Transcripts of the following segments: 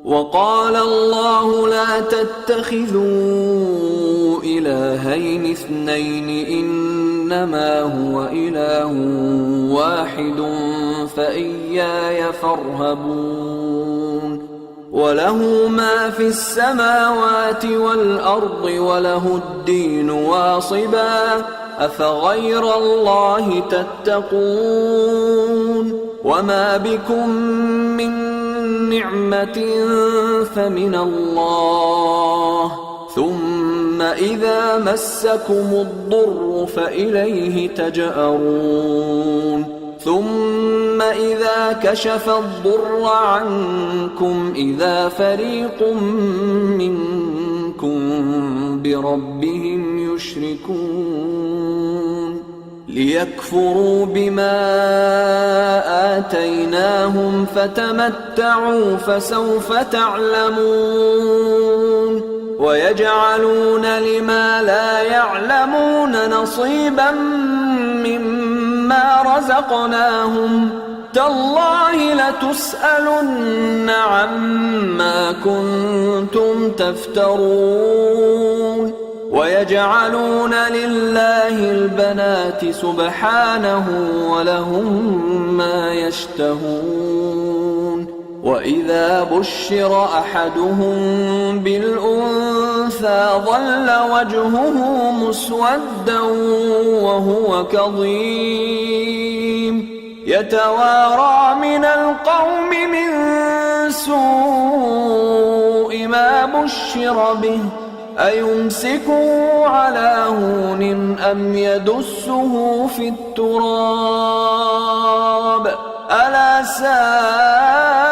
وقال الله لا تتخذوا إلهين اثنين إنما هو إله واحد فإياي فارهبون وله ما في السماوات والأرض وله الدين واصبا أفغير الله تتقون وما بكم من نعمة فمن الله ثم إذا مسكم الضر فإليه تجأرون ثم إذا كشف الضر عنكم إذا فريق منكم بربهم يشركون ليكفروا بما آتيناهم فتمتعوا فسوف تعلمون ويجعلون لما لا يعلمون نصيبا مما رزقناهم تالله لتسألن عما كنتم تفترون ويجعلون لله البنات سبحانه ولهم ما يشتهون وإذا بشر أحدهم بالأنثى ظل وجهه مسودا وهو كظيم يتوارى من القوم من سوء ما بشر به أيمسكه على هون أم يدسه في التراب ألا ساء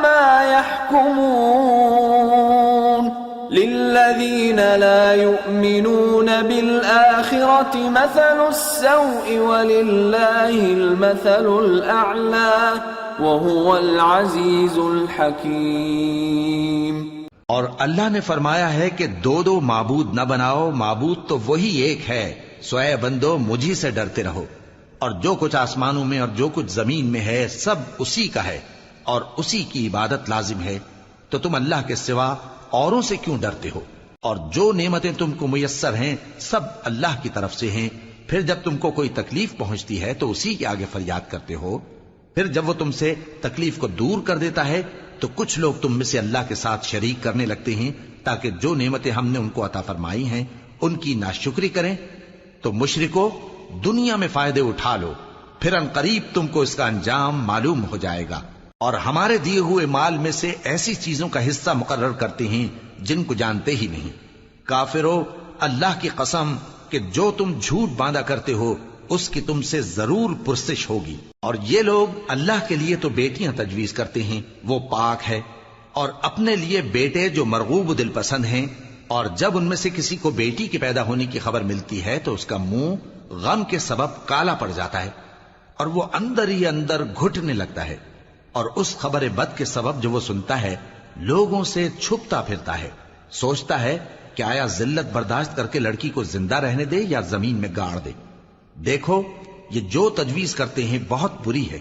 ما يحكمون للذين لا يؤمنون بالآخرة مثل السوء ولله المثل الأعلى وهو العزيز الحكيم۔ اور اللہ نے فرمایا ہے کہ دو دو معبود نہ بناؤ، معبود تو وہی ایک ہے، سو اے بندو مجھی سے ڈرتے رہو، اور جو کچھ آسمانوں میں اور جو کچھ زمین میں ہے سب اسی کا ہے اور اسی کی عبادت لازم ہے، تو تم اللہ کے سوا اوروں سے کیوں ڈرتے ہو؟ اور جو نعمتیں تم کو میسر ہیں سب اللہ کی طرف سے ہیں، پھر جب تم کو کوئی تکلیف پہنچتی ہے تو اسی کے آگے فریاد کرتے ہو، پھر جب وہ تم سے تکلیف کو دور کر دیتا ہے تو کچھ لوگ تم میں سے اللہ کے ساتھ شریک کرنے لگتے ہیں تاکہ جو نعمتیں ہم نے ان کو عطا فرمائی ہیں ان کی ناشکری کریں۔ تو مشرکو دنیا میں فائدے اٹھا لو، پھر ان قریب تم کو اس کا انجام معلوم ہو جائے گا، اور ہمارے دیے ہوئے مال میں سے ایسی چیزوں کا حصہ مقرر کرتے ہیں جن کو جانتے ہی نہیں۔ کافرو اللہ کی قسم کہ جو تم جھوٹ باندھا کرتے ہو اس کی تم سے ضرور پرسش ہوگی۔ اور یہ لوگ اللہ کے لیے تو بیٹیاں تجویز کرتے ہیں، وہ پاک ہے، اور اپنے لیے بیٹے جو مرغوب دل پسند ہیں، اور جب ان میں سے کسی کو بیٹی کے پیدا ہونے کی خبر ملتی ہے تو اس کا منہ غم کے سبب کالا پڑ جاتا ہے اور وہ اندر ہی اندر گھٹنے لگتا ہے، اور اس خبر بد کے سبب جو وہ سنتا ہے لوگوں سے چھپتا پھرتا ہے، سوچتا ہے کہ آیا ذلت برداشت کر کے لڑکی کو زندہ رہنے دے یا زمین میں گاڑ دے۔ دیکھو یہ جو تجویز کرتے ہیں بہت بری ہے۔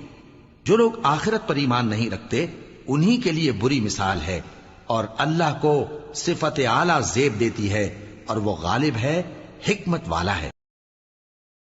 جو لوگ آخرت پر ایمان نہیں رکھتے انہی کے لیے بری مثال ہے، اور اللہ کو صفت اعلیٰ زیب دیتی ہے اور وہ غالب ہے، حکمت والا ہے۔